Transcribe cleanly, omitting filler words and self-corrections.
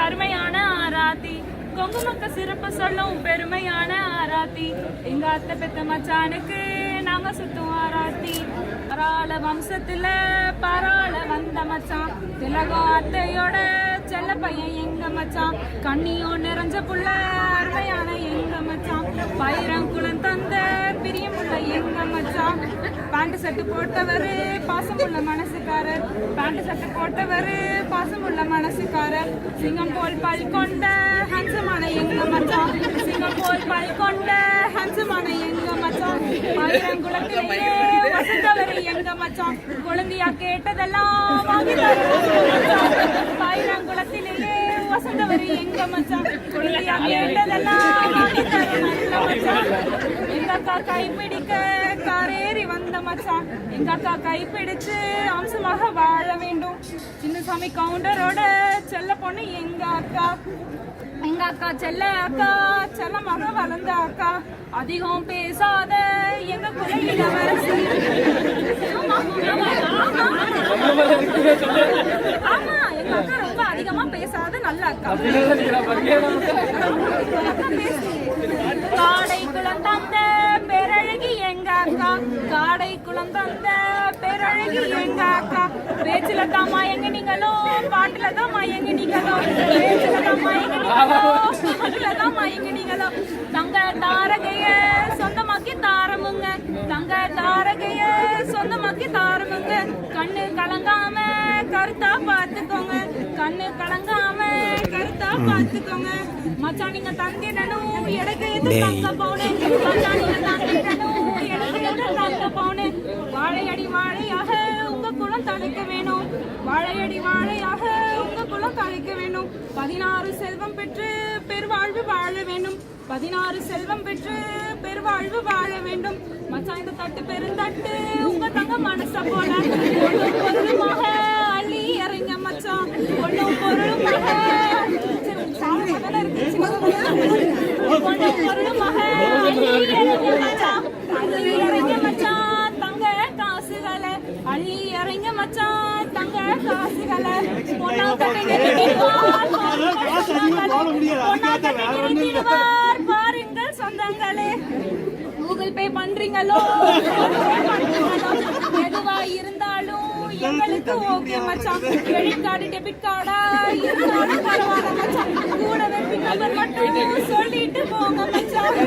அருமையான ஆராத்தி கொங்குமக்க சிறப்பு சொல்லும் பெருமையான ஆராத்தி எங்க அத்தை பெத்த மச்சானுக்கு நாங்க சுத்தும் ஆராத்தி பராள வம்சத்துல பராள வந்த மச்சான் திலகம் அத்தையோட செல்ல பையன் எங்க மச்சான் கண்ணியோ நிறைஞ்ச புள்ள அருமையான எங்க மச்சான் பயிரங்குளம் தந்த பிரியமுள்ள எங்க மச்சான் பேண்ட் சட்டு போட்டவரு பாசமுள்ள மனசுக்காரர் பேண்ட் சட்டு போட்டவரு பாசமுள்ள மனசுக்காரர் சிங்கம் போல் பல் கொண்ட ஹன்சமான எங்க மச்சான் சிங்கம் போல் பல் கொண்ட ஹன்சமான எங்க மச்சான் பயிரங்குளத்திலேயே வசந்தவரு எங்க மச்சான் குழந்தையா கேட்டதெல்லாம் வாங்கி பயிரங்குளத்திலேயே வசந்தவரு எங்க மச்சான் குழந்தையா கேட்டதெல்லாம் வாங்கி தரும் நல்ல மச்சான் எங்க அக்கா கைப்பிடிக்க காரேறி வந்த மச்சான் எங்க அக்கா கைப்பிடிச்சு அம்சமாக வாழ வேண்டும் சின்னசாமி கவுண்டரோட செல்ல பொண்ணு எங்க அக்கா செல்ல அக்கா செல்லமாக வளர்ந்த அக்கா அதிகம் பேசாத எங்க குல இளவரசி ஆமா எங்க அக்கா ரொம்ப அதிகமா பேசாத நல்ல அக்கா காடை குளம் தந்த பேரழகி எங்க அக்கா காடை குளம் தந்த பேரழகி எங்க அக்கா பேச்சுல தான் மயங்க நீங்களோ பாட்டுல தான் மயங்க நீங்களோ பேச்சுல தான் மயங்க நீங்களோ பாட்டுல தான் மயங்க நீங்களோ தங்க தாரகைய சொந்தமாக்கி தாரமுங்க தங்க தாரகைய சொந்தமாக்கி தாரமுங்க கண்ணு கலங்காம கருத்தா பார்த்துக்கோங்க கண்ணு கலங்காம கருத்தா பார்த்துக்கோங்க மச்சான் நீங்க தந்திடணும் எனக்கு எது தங்க போனேன் மச்சான் நீங்க தந்திடணும் எனக்கு எது தங்க போனேன் வாழையடி வாழையாக உங்க குலம் தழைக்க வேணும் வாழையடி வாழையாக உங்க குலம் தழைக்க வேணும் 16 செல்வம் பெற்று பெருவாழ்வு வாழ வேண்டும் 16 செல்வம் பெற்று பெருவாழ்வு வாழ வேண்டும் மச்சான் இந்த தட்டு பெருந்தட்டு உங்க தங்க மனச போல பொருளுமாக அள்ளி இறங்க மச்சான் பொண்ணும் பொருளுமாக பொருளுமாக அள்ளி இறங்க மச்சான் தங்க காசுகளை அள்ளி இறங்க மச்சான் தங்க காசுகளை பொண்ணா பாருங்கள் சொந்தங்களே கூகுள் பே பண்றீங்களோ எதுவா இருந்தாலும் எங்களுக்கு ஓகே மச்சான் கிரெடிட் கார்டு டெபிட் கார்டா இருந்தாலும் பரவாயில்ல மச்சான் கூடவே பின் நம்பர் மட்டும் சொல்லிட்டு போங்க மச்சான்